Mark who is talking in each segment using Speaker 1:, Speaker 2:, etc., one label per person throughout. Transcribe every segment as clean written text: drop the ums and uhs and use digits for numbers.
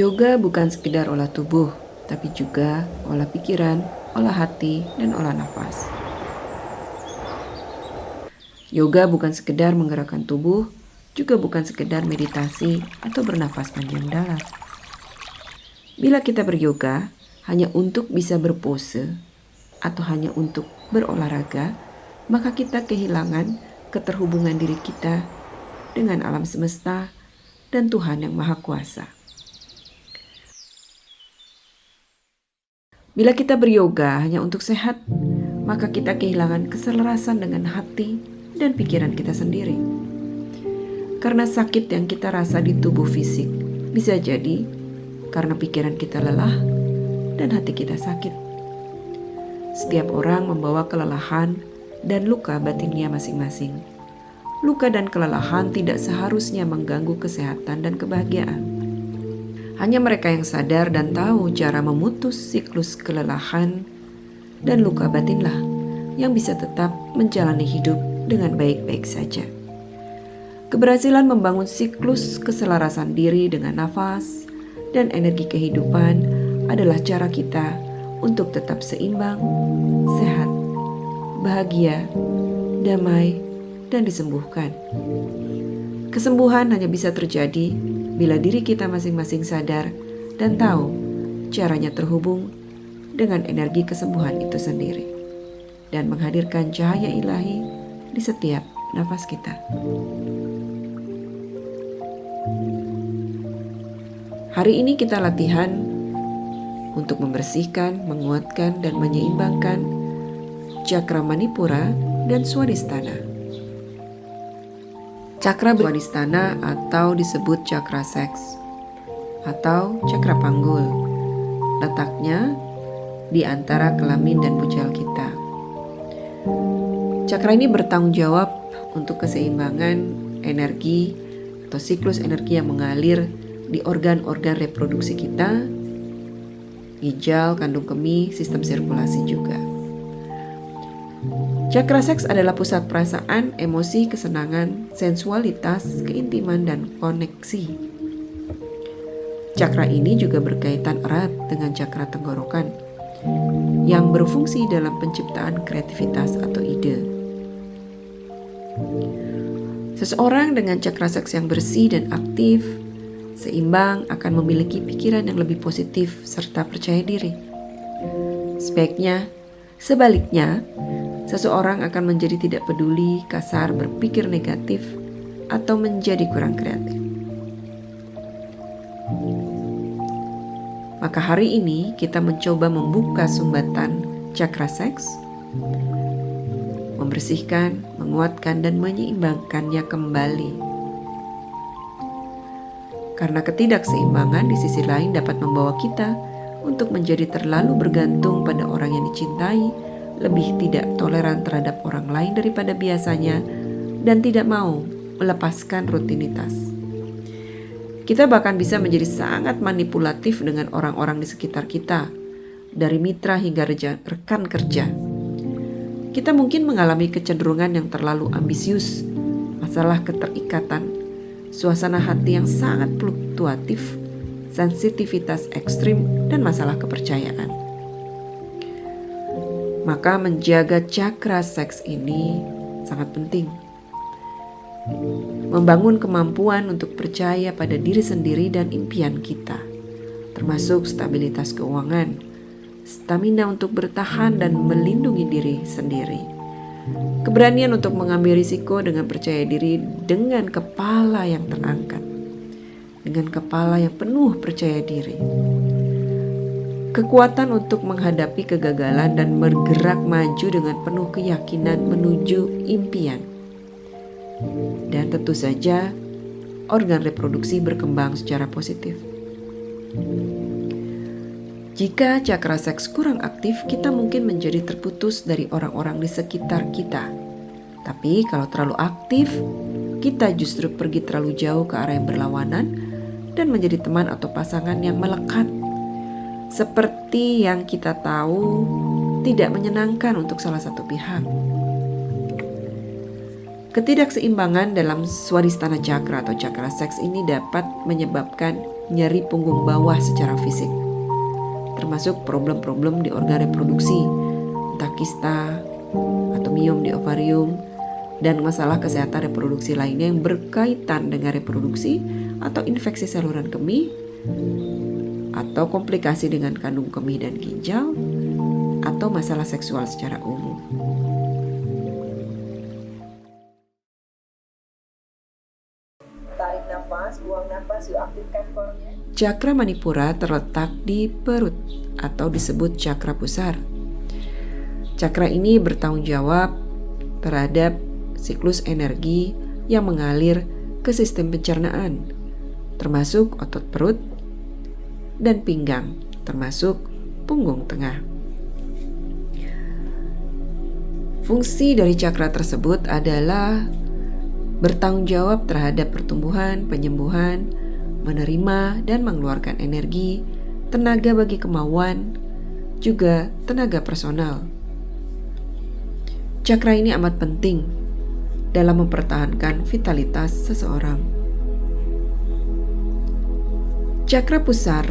Speaker 1: Yoga bukan sekedar olah tubuh, tapi juga olah pikiran, olah hati, dan olah nafas. Yoga bukan sekedar menggerakkan tubuh, juga bukan sekedar meditasi atau bernafas panjang dalam. Bila kita beryoga hanya untuk bisa berpose atau hanya untuk berolahraga, maka kita kehilangan keterhubungan diri kita dengan alam semesta dan Tuhan yang Maha Kuasa. Bila kita beryoga hanya untuk sehat, maka kita kehilangan keselarasan dengan hati dan pikiran kita sendiri. Karena sakit yang kita rasa di tubuh fisik bisa jadi karena pikiran kita lelah dan hati kita sakit. Setiap orang membawa kelelahan dan luka batinnya masing-masing. Luka dan kelelahan tidak seharusnya mengganggu kesehatan dan kebahagiaan. Hanya mereka yang sadar dan tahu cara memutus siklus kelelahan dan luka batinlah yang bisa tetap menjalani hidup dengan baik-baik saja. Keberhasilan membangun siklus keselarasan diri dengan nafas dan energi kehidupan adalah cara kita untuk tetap seimbang, sehat, bahagia, damai, dan disembuhkan. Kesembuhan hanya bisa terjadi bila diri kita masing-masing sadar dan tahu caranya terhubung dengan energi kesembuhan itu sendiri dan menghadirkan cahaya ilahi di setiap nafas kita. Hari ini kita latihan untuk membersihkan, menguatkan, dan menyeimbangkan cakra Manipura dan Swadhisthana. Cakra Swadhisthana atau disebut cakra seks atau cakra panggul, letaknya di antara kelamin dan bujal kita. Cakra ini bertanggung jawab untuk keseimbangan energi atau siklus energi yang mengalir di organ-organ reproduksi kita, ginjal, kandung kemih, sistem sirkulasi juga. Cakra seks adalah pusat perasaan, emosi, kesenangan, sensualitas, keintiman, dan koneksi. Cakra ini juga berkaitan erat dengan cakra tenggorokan yang berfungsi dalam penciptaan kreativitas atau ide. Seseorang dengan cakra seks yang bersih dan aktif, seimbang akan memiliki pikiran yang lebih positif serta percaya diri. Sebaliknya, seseorang akan menjadi tidak peduli, kasar, berpikir negatif, atau menjadi kurang kreatif. Maka hari ini kita mencoba membuka sumbatan cakra seks, membersihkan, menguatkan, dan menyeimbangkannya kembali. Karena ketidakseimbangan di sisi lain dapat membawa kita untuk menjadi terlalu bergantung pada orang yang dicintai, lebih tidak toleran terhadap orang lain daripada biasanya, dan tidak mau melepaskan rutinitas. Kita bahkan bisa menjadi sangat manipulatif dengan orang-orang di sekitar kita, dari mitra hingga rekan kerja. Kita mungkin mengalami kecenderungan yang terlalu ambisius, masalah keterikatan, suasana hati yang sangat fluktuatif, sensitivitas ekstrim, dan masalah kepercayaan. Maka menjaga cakra seks ini sangat penting. Membangun kemampuan untuk percaya pada diri sendiri dan impian kita, termasuk stabilitas keuangan, stamina untuk bertahan dan melindungi diri sendiri, keberanian untuk mengambil risiko dengan percaya diri dengan kepala yang terangkat, dengan kepala yang penuh percaya diri. Kekuatan untuk menghadapi kegagalan dan bergerak maju dengan penuh keyakinan menuju impian. Dan tentu saja organ reproduksi berkembang secara positif. Jika cakra seks kurang aktif, kita mungkin menjadi terputus dari orang-orang di sekitar kita. Tapi kalau terlalu aktif, kita justru pergi terlalu jauh ke arah yang berlawanan dan menjadi teman atau pasangan yang melekat. Seperti yang kita tahu tidak menyenangkan untuk salah satu pihak. Ketidakseimbangan dalam Swadhisthana Chakra atau cakra seks ini dapat menyebabkan nyeri punggung bawah secara fisik, termasuk problem-problem di organ reproduksi, entah kista atau miom di ovarium, dan masalah kesehatan reproduksi lainnya yang berkaitan dengan reproduksi atau infeksi saluran kemih, atau komplikasi dengan kandung kemih dan ginjal, atau masalah seksual secara umum.
Speaker 2: Tarik nafas, buang nafas, yuk aktifkan core-nya.
Speaker 1: Cakra Manipura terletak di perut atau disebut cakra pusar. Cakra ini bertanggung jawab terhadap siklus energi yang mengalir ke sistem pencernaan, termasuk otot perut dan pinggang, termasuk punggung tengah. Fungsi dari cakra tersebut adalah bertanggung jawab terhadap pertumbuhan, penyembuhan, menerima dan mengeluarkan energi, tenaga bagi kemauan, juga tenaga personal. Cakra ini amat penting dalam mempertahankan vitalitas seseorang. Cakra pusar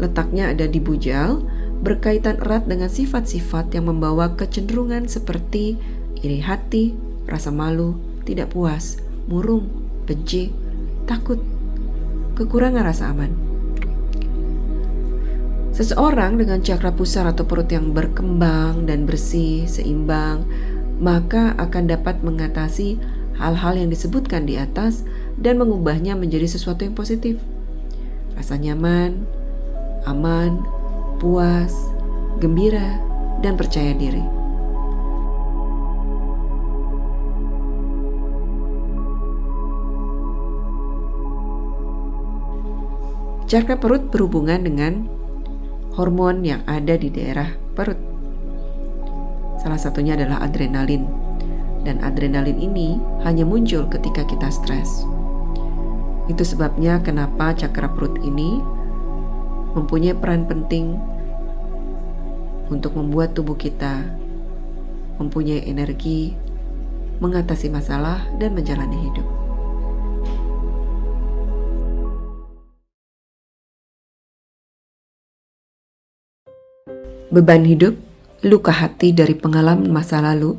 Speaker 1: letaknya ada di bujal, berkaitan erat dengan sifat-sifat yang membawa kecenderungan seperti iri hati, rasa malu, tidak puas, murung, benci, takut, kekurangan rasa aman. Seseorang dengan cakra pusar atau perut yang berkembang dan bersih, seimbang, maka akan dapat mengatasi hal-hal yang disebutkan di atas dan mengubahnya menjadi sesuatu yang positif. Rasa nyaman, aman, puas, gembira, dan percaya diri. Cakra perut berhubungan dengan hormon yang ada di daerah perut. Salah satunya adalah adrenalin. Dan adrenalin ini hanya muncul ketika kita stres. Itu sebabnya kenapa cakra perut ini mempunyai peran penting untuk membuat tubuh kita mempunyai energi, mengatasi masalah, dan menjalani hidup. Beban hidup, luka hati dari pengalaman masa lalu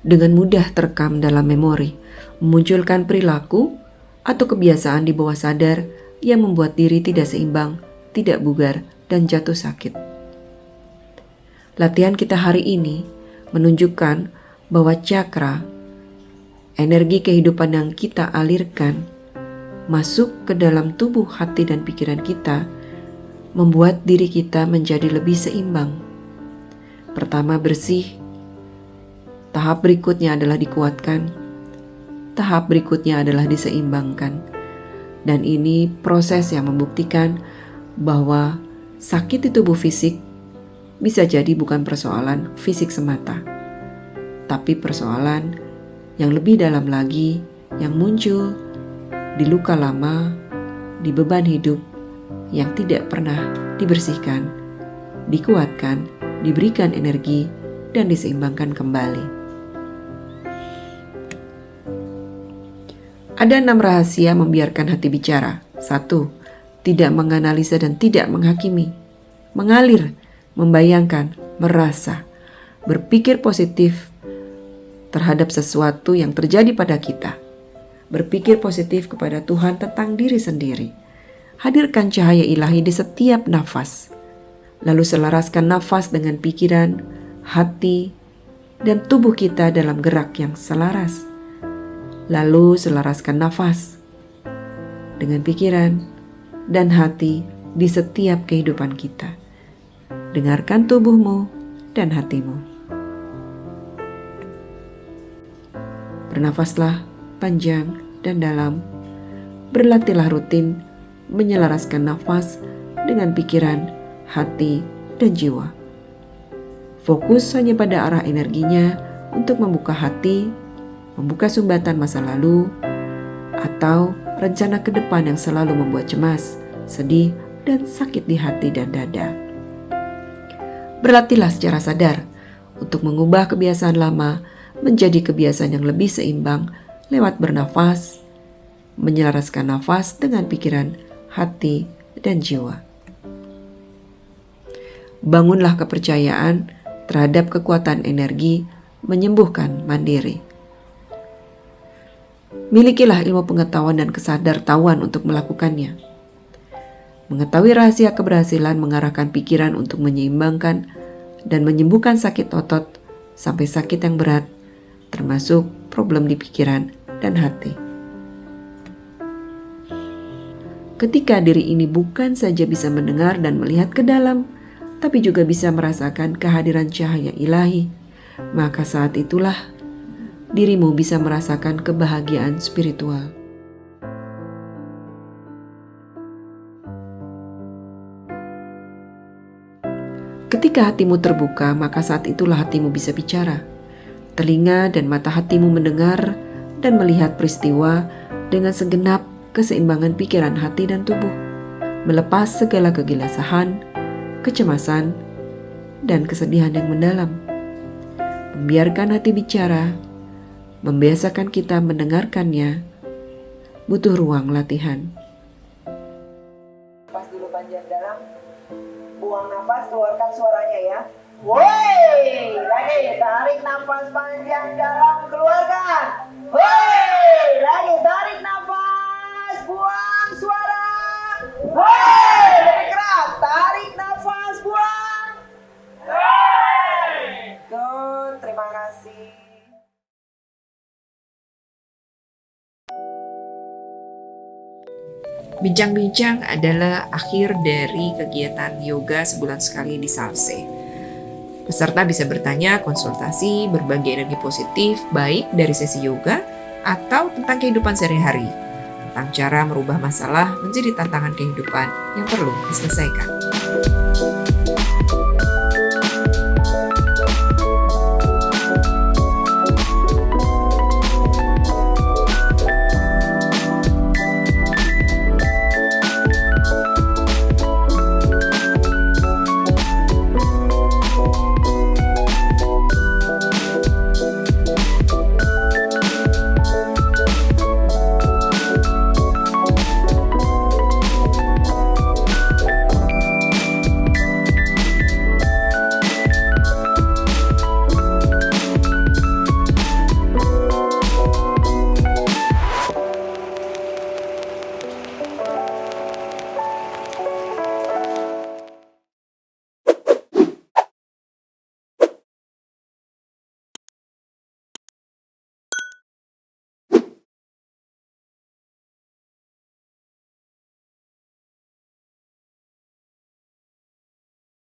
Speaker 1: dengan mudah terekam dalam memori, memunculkan perilaku atau kebiasaan di bawah sadar yang membuat diri tidak seimbang, tidak bugar, dan jatuh sakit. Latihan kita hari ini menunjukkan bahwa cakra, energi kehidupan yang kita alirkan, masuk ke dalam tubuh, hati, dan pikiran kita, membuat diri kita menjadi lebih seimbang. Pertama, bersih. Tahap berikutnya adalah dikuatkan. Tahap berikutnya adalah diseimbangkan. Dan ini proses yang membuktikan bahwa sakit di tubuh fisik bisa jadi bukan persoalan fisik semata, tapi persoalan yang lebih dalam lagi yang muncul di luka lama, di beban hidup yang tidak pernah dibersihkan, dikuatkan, diberikan energi, dan diseimbangkan kembali. Ada 6 rahasia membiarkan hati bicara. 1. Tidak menganalisa dan tidak menghakimi. Mengalir, membayangkan, merasa, berpikir positif terhadap sesuatu yang terjadi pada kita. Berpikir positif kepada Tuhan tentang diri sendiri. Hadirkan cahaya ilahi di setiap nafas. Lalu selaraskan nafas dengan pikiran, hati, dan tubuh kita dalam gerak yang selaras. Lalu selaraskan nafas dengan pikiran dan hati di setiap kehidupan kita. Dengarkan tubuhmu dan hatimu. Bernafaslah panjang dan dalam. Berlatihlah rutin menyelaraskan nafas dengan pikiran, hati, dan jiwa. Fokus hanya pada arah energinya untuk membuka hati, membuka sumbatan masa lalu, atau rencana ke depan yang selalu membuat cemas, sedih, dan sakit di hati dan dada. Berlatihlah secara sadar untuk mengubah kebiasaan lama menjadi kebiasaan yang lebih seimbang lewat bernafas, menyelaraskan nafas dengan pikiran, hati, dan jiwa. Bangunlah kepercayaan terhadap kekuatan energi menyembuhkan mandiri. Milikilah ilmu pengetahuan dan kesadartahuan untuk melakukannya. Mengetahui rahasia keberhasilan mengarahkan pikiran untuk menyeimbangkan dan menyembuhkan sakit otot sampai sakit yang berat, termasuk problem di pikiran dan hati. Ketika diri ini bukan saja bisa mendengar dan melihat ke dalam, tapi juga bisa merasakan kehadiran cahaya ilahi, maka saat itulah dirimu bisa merasakan kebahagiaan spiritual. Ketika hatimu terbuka, maka saat itulah hatimu bisa bicara. Telinga dan mata hatimu mendengar dan melihat peristiwa dengan segenap keseimbangan pikiran hati dan tubuh, melepas segala kegelisahan, kecemasan, dan kesedihan yang mendalam. Membiarkan hati bicara, membiasakan kita mendengarkannya, butuh ruang latihan.
Speaker 2: Napas dulu panjang dalam, buang napas, keluarkan suaranya ya. Woi, lagi tarik napas panjang dalam, keluarkan. Woi, lagi tarik napas, buang suara. Woi, lebih keras, tarik nafas, buang. Good, terima kasih.
Speaker 1: Bincang-bincang adalah akhir dari kegiatan yoga sebulan sekali di Salse. Peserta bisa bertanya, konsultasi, berbagi energi positif, baik dari sesi yoga atau tentang kehidupan sehari-hari, tentang cara merubah masalah menjadi tantangan kehidupan yang perlu diselesaikan.